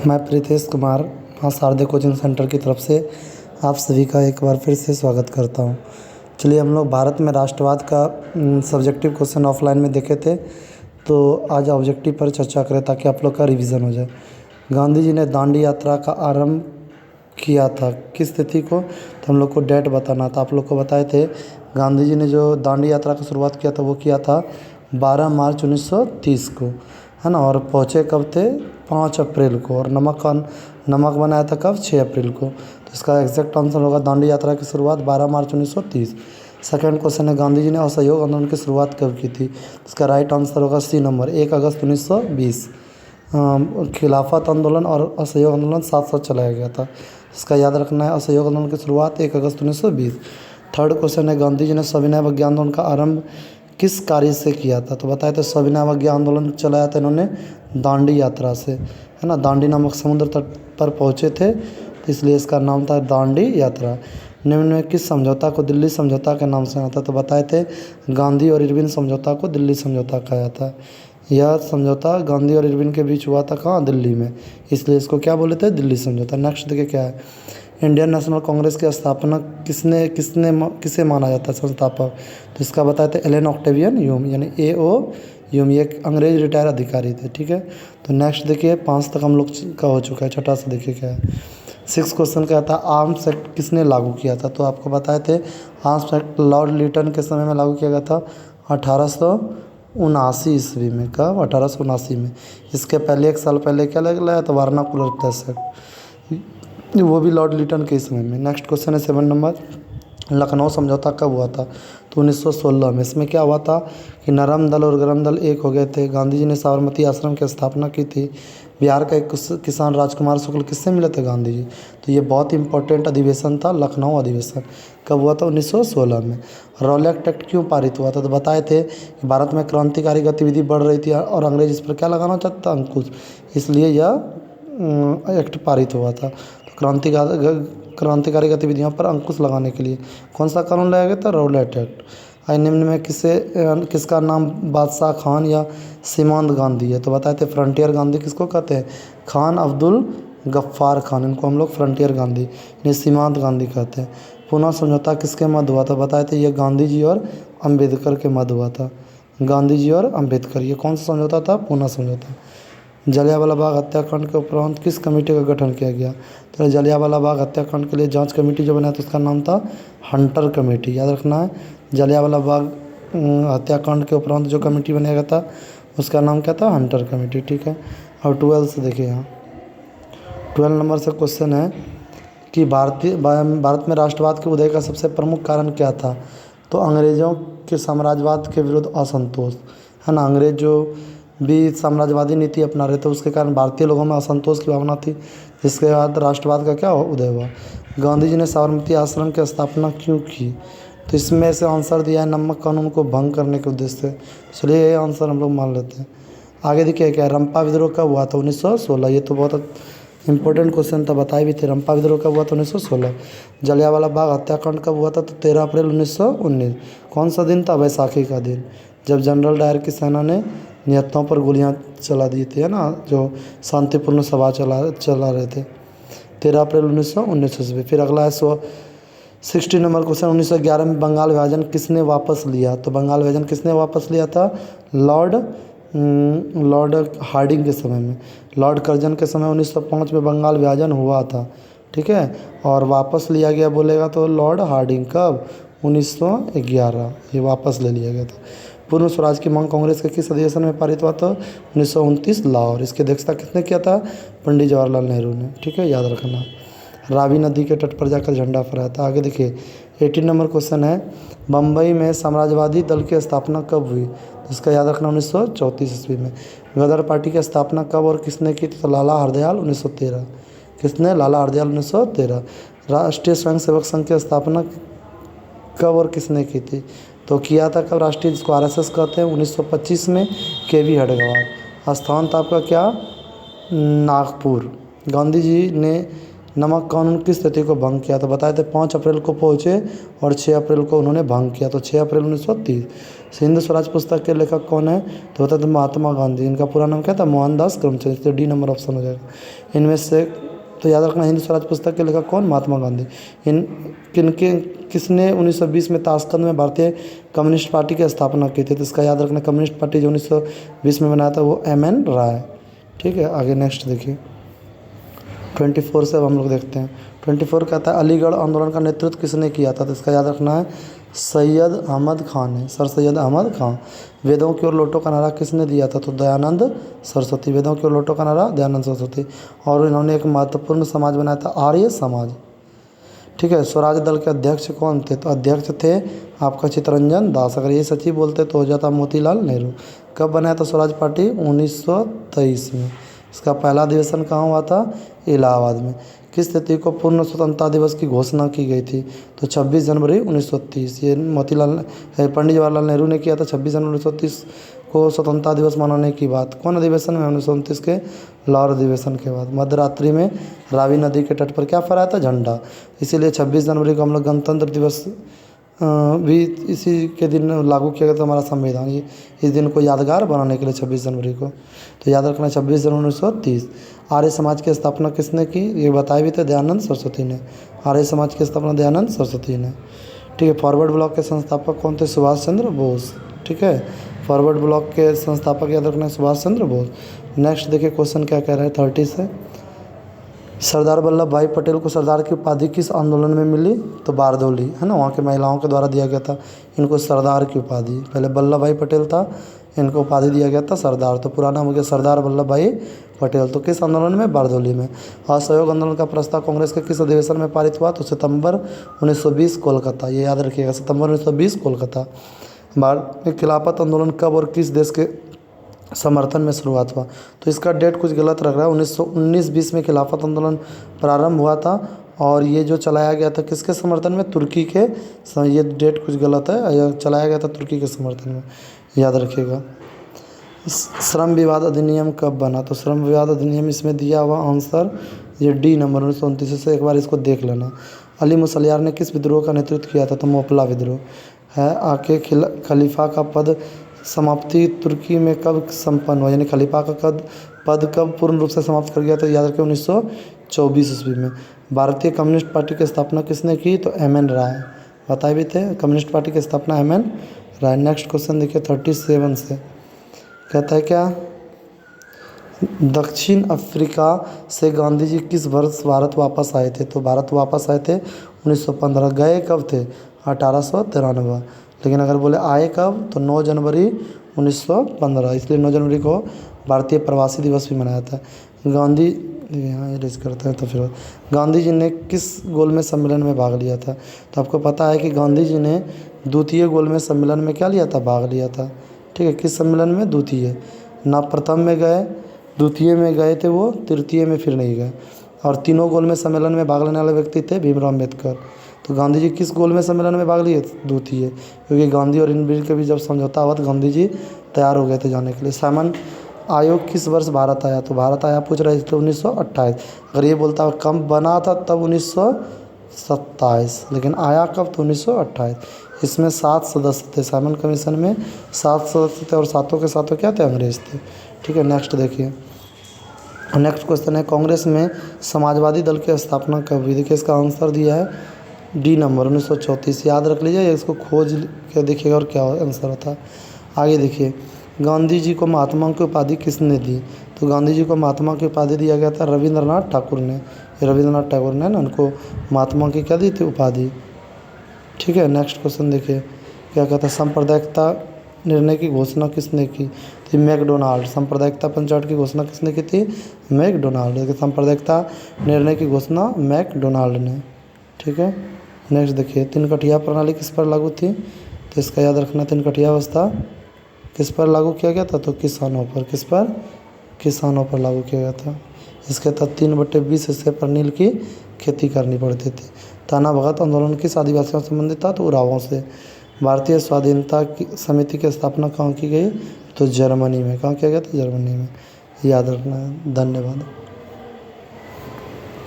मैं प्रीतेश कुमार माँ शारदे coaching centre की तरफ से आप सभी का एक बार फिर से स्वागत करता हूँ। चलिए हम लोग भारत में राष्ट्रवाद का सब्जेक्टिव क्वेश्चन ऑफलाइन में देखे थे, तो आज ऑब्जेक्टिव पर चर्चा करें ताकि आप लोग का रिवीजन हो जाए। गांधी जी ने दांडी यात्रा का आरंभ किया था किस तिथि को, तो हम लोग को डेट बताना था। आप लोग को बताए थे गांधी जी ने जो दांडी यात्रा की शुरुआत किया था वो किया था 12 मार्च 1930 को, है ना। और पहुँचे कब थे, 5 अप्रैल को। और नमक बनाया था कब, 6 अप्रैल को। तो इसका एग्जैक्ट आंसर होगा दांडी यात्रा की शुरुआत 12 मार्च 1930। सेकंड क्वेश्चन है गांधी जी ने असहयोग आंदोलन की शुरुआत कब की थी, इसका राइट आंसर होगा सी नंबर, 1 अगस्त 1920। खिलाफत आंदोलन और असहयोग आंदोलन साथ साथ चलाया गया था। इसका याद रखना है, असहयोग आंदोलन की शुरुआत 1 अगस्त 1920। थर्ड क्वेश्चन है गांधी जी ने सविनय अवज्ञा आंदोलन का आरंभ किस कार्य से किया था, तो बताया था सविनय अवज्ञा आंदोलन चलाया था इन्होंने दांडी यात्रा से, है ना। दांडी नामक समुद्र तट पर पहुँचे थे, तो इसलिए इसका नाम था दांडी यात्रा। निम्न में किस समझौता को दिल्ली समझौता के नाम से आता, तो बताए थे गांधी और इरविन समझौता को दिल्ली समझौता कहा जाता है। यह समझौता गांधी और इरविन के बीच हुआ था कहाँ, दिल्ली में, इसलिए इसको क्या बोले थे, दिल्ली समझौता। नेक्स्ट देखिए क्या है, इंडियन नेशनल कांग्रेस की स्थापना किसे माना जाता है संस्थापक, तो इसका बताए थे एलन ऑक्टेवियन ह्यूम, यानी AO ह्यूम, ये एक अंग्रेज रिटायर अधिकारी थे, ठीक है। तो नेक्स्ट देखिए 5 तक हम लोग का हो चुका है, छठा से देखिए क्या है। 6 क्वेश्चन क्या था, आर्म्स एक्ट किसने लागू किया था, तो आपको बताए थे आर्म्स एक्ट लॉर्ड लिटन के समय में लागू किया गया था 1879 ईस्वी में। कब, 1879 में। इसके पहले 1 साल पहले क्या लगाया था, वारनाकुलर प्रेस एक्ट, वो भी लॉर्ड लिटन के समय में। नेक्स्ट क्वेश्चन है 7 नंबर, लखनऊ समझौता कब हुआ था, तो 1916 में। इसमें क्या हुआ था कि नरम दल और गरम दल एक हो गए थे। गांधी जी ने साबरमती आश्रम की स्थापना की थी। बिहार का एक किसान राजकुमार शुक्ल किससे मिले थे, गांधी जी। तो ये बहुत इंपॉर्टेंट अधिवेशन था, लखनऊ अधिवेशन। कब हुआ था, 1916 में। रॉलेट एक्ट क्यों पारित हुआ था, तो बताए थे कि भारत में क्रांतिकारी गतिविधि बढ़ रही थी और अंग्रेज इस पर क्या लगाना चाहता था, अंकुश, इसलिए यह एक्ट पारित हुआ था। तो क्रांतिकारी गतिविधियों पर अंकुश लगाने के लिए कौन सा कानून लाया गया था, रॉलेट एक्ट। निम्न में किसका नाम बादशाह खान या सीमांत गांधी है, तो बताए थे फ्रंटियर गांधी किसको कहते हैं, खान अब्दुल गफ्फार खान, इनको हम लोग फ्रंटियर गांधी यानी सीमांत गांधी कहते हैं। पूना समझौता किसके मध्य हुआ था, बताए थे ये गांधी जी और अम्बेडकर के मध्य हुआ था। गांधी जी और अम्बेडकर, ये कौन सा समझौता था, पूना समझौता। जलियांवाला बाग हत्याकांड के उपरांत किस कमेटी का गठन किया गया, तो जलियांवाला बाग हत्याकांड के लिए जांच कमेटी जो बनाया तो उसका नाम था हंटर कमेटी, याद रखना है। जलियांवाला बाग हत्याकांड के उपरांत जो कमेटी बनाया गया था उसका नाम क्या था, हंटर कमेटी, ठीक है। और 12 से देखिए यहाँ 12 नंबर से क्वेश्चन है कि भारत में राष्ट्रवाद के उदय का सबसे प्रमुख कारण क्या था, तो अंग्रेज़ों के साम्राज्यवाद के विरुद्ध असंतोष, है ना। अंग्रेज जो भी साम्राज्यवादी नीति अपना रहे थे उसके कारण भारतीय लोगों में असंतोष की भावना थी, जिसके बाद राष्ट्रवाद का क्या उदय हुआ। गांधी जी ने साबरमती आश्रम की स्थापना क्यों की, तो इसमें से आंसर दिया है नमक कानून को भंग करने के उद्देश्य से। चलिए ये आंसर हम लोग मान लेते हैं। आगे देखिए क्या है, रंपा विद्रोह कब हुआ था, 1916, ये तो बहुत इंपॉर्टेंट क्वेश्चन था, बताए भी थे। रंपा विद्रोह कब हुआ था, 1916। जलियांवाला बाग हत्याकांड कब हुआ था, तो 13 अप्रैल 1919। कौन सा दिन था, बैसाखी का दिन, जब जनरल डायर की सेना ने निहत्थों पर गोलियां चला दी थी, है ना, जो शांतिपूर्ण सभा चला रहे थे। 13 अप्रैल 1919 ईस्वी। फिर अगला है 60 नंबर क्वेश्चन, 1911 में बंगाल विभाजन किसने वापस लिया, तो बंगाल विभाजन किसने वापस लिया था, लॉर्ड हार्डिंग के समय में। लॉर्ड कर्जन के समय 1905 में बंगाल विभाजन हुआ था, ठीक है। और वापस लिया गया बोलेगा तो लॉर्ड हार्डिंग, कब, 1911, ये वापस ले लिया गया था। पूर्ण स्वराज की मांग कांग्रेस के किस अधिवेशन में पारित हुआ था, 1929 लाहौर। इसकी अध्यक्षता किसने किया था, पंडित जवाहरलाल नेहरू ने, ठीक है, याद रखना। रावी नदी के तट पर जाकर झंडा फहराया था। आगे देखिए 18 नंबर क्वेश्चन है, बम्बई में साम्राज्यवादी दल की स्थापना कब हुई, इसका याद रखना 1934 ईस्वी में। गदर पार्टी की स्थापना कब और किसने की, तो लाला हरदयाल 1913। किसने, लाला हरदयाल 1913। राष्ट्रीय स्वयंसेवक संघ की स्थापना कब और किसने की थी, तो किया था कब, राष्ट्रीय, जिसको RSS कहते हैं, 1925 में, KV हडगवार। स्थान था आपका क्या, नागपुर। गांधी जी ने नमक कानून किस तिथि को भंग किया? तो बताए थे 5 अप्रैल को पहुँचे और 6 अप्रैल को उन्होंने भंग किया, तो 6 अप्रैल 1930। हिंद स्वराज पुस्तक के लेखक कौन है? तो बताते महात्मा गांधी। इनका पूरा नाम क्या था? मोहनदास करमचंद। तो डी नंबर ऑप्शन हो जाएगा इनमें से। तो याद रखना, हिंद स्वराज पुस्तक के लेखक कौन? महात्मा गांधी। किसने 1920 में ताशकंद में भारतीय कम्युनिस्ट पार्टी की स्थापना की थी? तो इसका याद रखना, कम्युनिस्ट पार्टी जो 1920 में बनाया था वो M.N. राय। ठीक है, आगे नेक्स्ट देखिए 24 से अब हम लोग देखते हैं। 24 कहता है अलीगढ़ आंदोलन का नेतृत्व किसने किया था? तो इसका याद रखना है सैयद अहमद खान ने, सर सैयद अहमद खान। वेदों की ओर लौटो का नारा किसने दिया था? तो दयानंद सरस्वती। वेदों की ओर लौटो का नारा दयानंद सरस्वती। और इन्होंने एक महत्वपूर्ण समाज बनाया था, आर्य समाज। ठीक है, स्वराज दल के अध्यक्ष कौन थे? तो अध्यक्ष थे आपका चित्तरंजन दास। अगर ये सचिव बोलते तो हो जाता मोतीलाल नेहरू। कब बनाया था स्वराज पार्टी? 1923 में। इसका पहला अधिवेशन कहाँ हुआ था? इलाहाबाद में। किस तिथि को पूर्ण स्वतंत्रता दिवस की घोषणा की गई थी? तो 26 जनवरी 1930। ये पंडित जवाहरलाल नेहरू ने किया था 26 जनवरी 1930 को स्वतंत्रता दिवस मनाने की बात। कौन अधिवेशन में? 1929 के लाहौर अधिवेशन के बाद। मध्यरात्रि में रावी नदी के तट पर क्या फहराया था? झंडा। इसीलिए 26 जनवरी को हम लोग गणतंत्र दिवस भी इसी के दिन लागू किया गया था हमारा संविधान। ये इस दिन को यादगार बनाने के लिए 26 जनवरी को। तो याद रखना 26 जनवरी 1930। आर्य समाज की स्थापना किसने की? ये बताए भी थे, दयानंद सरस्वती ने। आर्य समाज की स्थापना दयानंद सरस्वती ने। ठीक है, फॉरवर्ड ब्लॉक के संस्थापक कौन थे? सुभाष चंद्र बोस। ठीक है, फॉरवर्ड ब्लॉक के संस्थापक याद रखना है सुभाष चंद्र बोस। नेक्स्ट देखिए क्वेश्चन क्या कह रहा है 30 से। सरदार वल्लभ भाई पटेल को सरदार की उपाधि किस आंदोलन में मिली? तो बारदौली, है ना, वहाँ के महिलाओं के द्वारा दिया गया था इनको सरदार की उपाधि। पहले वल्लभ भाई पटेल था, इनको उपाधि दिया गया था सरदार। तो पूरा नाम हो गया सरदार वल्लभ भाई पटेल। तो किस आंदोलन में? बारदौली में। असहयोग आंदोलन का प्रस्ताव कांग्रेस के किस अधिवेशन में पारित हुआ? तो सितंबर 1920 कोलकाता। ये याद रखिएगा, सितंबर 1920 कोलकाता। भारतीय खिलाफत आंदोलन कब और किस देश के समर्थन में शुरुआत हुआ? तो इसका डेट कुछ गलत लग रहा है। 1919-20 में खिलाफत आंदोलन प्रारंभ हुआ था और ये जो चलाया गया था किसके समर्थन में? तुर्की के। ये डेट कुछ गलत है, यह चलाया गया था तुर्की के समर्थन में, याद रखिएगा। श्रम विवाद अधिनियम कब बना? तो श्रम विवाद अधिनियम इसमें दिया हुआ आंसर ये डी नंबर 1929 से। एक बार इसको देख लेना। अली मुसलियार ने किस विद्रोह का नेतृत्व किया था? तो मोपला विद्रोह है। आके खलीफा का पद समाप्ति तुर्की में कब संपन्न हुआ? यानी खलीफा का पद कब पूर्ण रूप से समाप्त कर गया? तो याद रखें 1924 ईस्वी में। भारतीय कम्युनिस्ट पार्टी की स्थापना किसने की? तो M.N. राय। बताए भी थे कम्युनिस्ट पार्टी की स्थापना M.N. राय। नेक्स्ट क्वेश्चन देखिए 37 से। कहता है क्या? दक्षिण अफ्रीका से गांधी जी किस वर्ष भारत वापस आए थे? तो भारत वापस आए थे 1915। गए कब थे? 1893। लेकिन अगर बोले आए कब? तो 9 जनवरी 1915। इसलिए 9 जनवरी को भारतीय प्रवासी दिवस भी मनाया था। गांधी यहाँ इरेज करते हैं तो फिर गांधी जी ने किस गोलमेज सम्मेलन में भाग लिया था? तो आपको पता है कि गांधी जी ने द्वितीय गोलमेज सम्मेलन में क्या लिया था? भाग लिया था। ठीक है, किस सम्मेलन में? द्वितीय। ना प्रथम में गए, द्वितीय में गए थे वो, तृतीय में फिर नहीं गए। और तीनों गोलमेज सम्मेलन में भाग लेने वाले व्यक्ति थे भीमराव अम्बेडकर। तो गांधी जी किस गोलमेज सम्मेलन में भाग लिए? द्वितीय। क्योंकि गांधी और इनबीर के बीच जब समझौता हुआ तो गांधी जी तैयार हो गए थे जाने के लिए। साइमन आयोग किस वर्ष भारत आया? तो भारत आया पूछ रहा है इसलिए 1928। अगर ये बोलता कब बना था तब 1927, लेकिन आया कब? तो 1928। इसमें 7 सदस्य थे साइमन कमीशन में, 7 सदस्य थे और सातों के सातों क्या थे? अंग्रेज थे। ठीक है, नेक्स्ट देखिए। नेक्स्ट क्वेश्चन है कांग्रेस में समाजवादी दल की स्थापना कब हुई? देखिए इसका आंसर दिया है डी नंबर 1934। याद रख लीजिए, इसको खोज के देखिएगा और क्या आंसर होता है। आगे देखिए, गांधी जी को महात्मा की उपाधि किसने दी? तो गांधी जी को महात्मा की उपाधि दिया गया था रविंद्रनाथ ठाकुर ने। रविंद्रनाथ ठाकुर ने ना उनको महात्मा की क्या दी थी? उपाधि। ठीक है, नेक्स्ट क्वेश्चन देखिए क्या कहता है। सांप्रदायिकता निर्णय की घोषणा किसने की? तो मैकडोनाल्ड। सांप्रदायिकता पंचायत की घोषणा किसने की थी? मैकडोनाल्ड। सांप्रदायिकता निर्णय की घोषणा मैकडोनाल्ड ने। ठीक है, नेक्स्ट देखिए, 3 कठिया प्रणाली किस पर लागू थी? तो इसका याद रखना, 3 कठिया अवस्था किस पर लागू किया गया था? तो किसानों पर। किस पर? किसानों पर लागू किया गया था। इसके तहत 3/20 हिस्से पर नील की खेती करनी पड़ती थी। ताना भगत आंदोलन किस आदिवासियों से संबंधित था? तो उरावों से। भारतीय स्वाधीनता की समिति की स्थापना कहाँ की गई? तो जर्मनी में। कहाँ किया गया था? जर्मनी में। याद रखना है। धन्यवाद।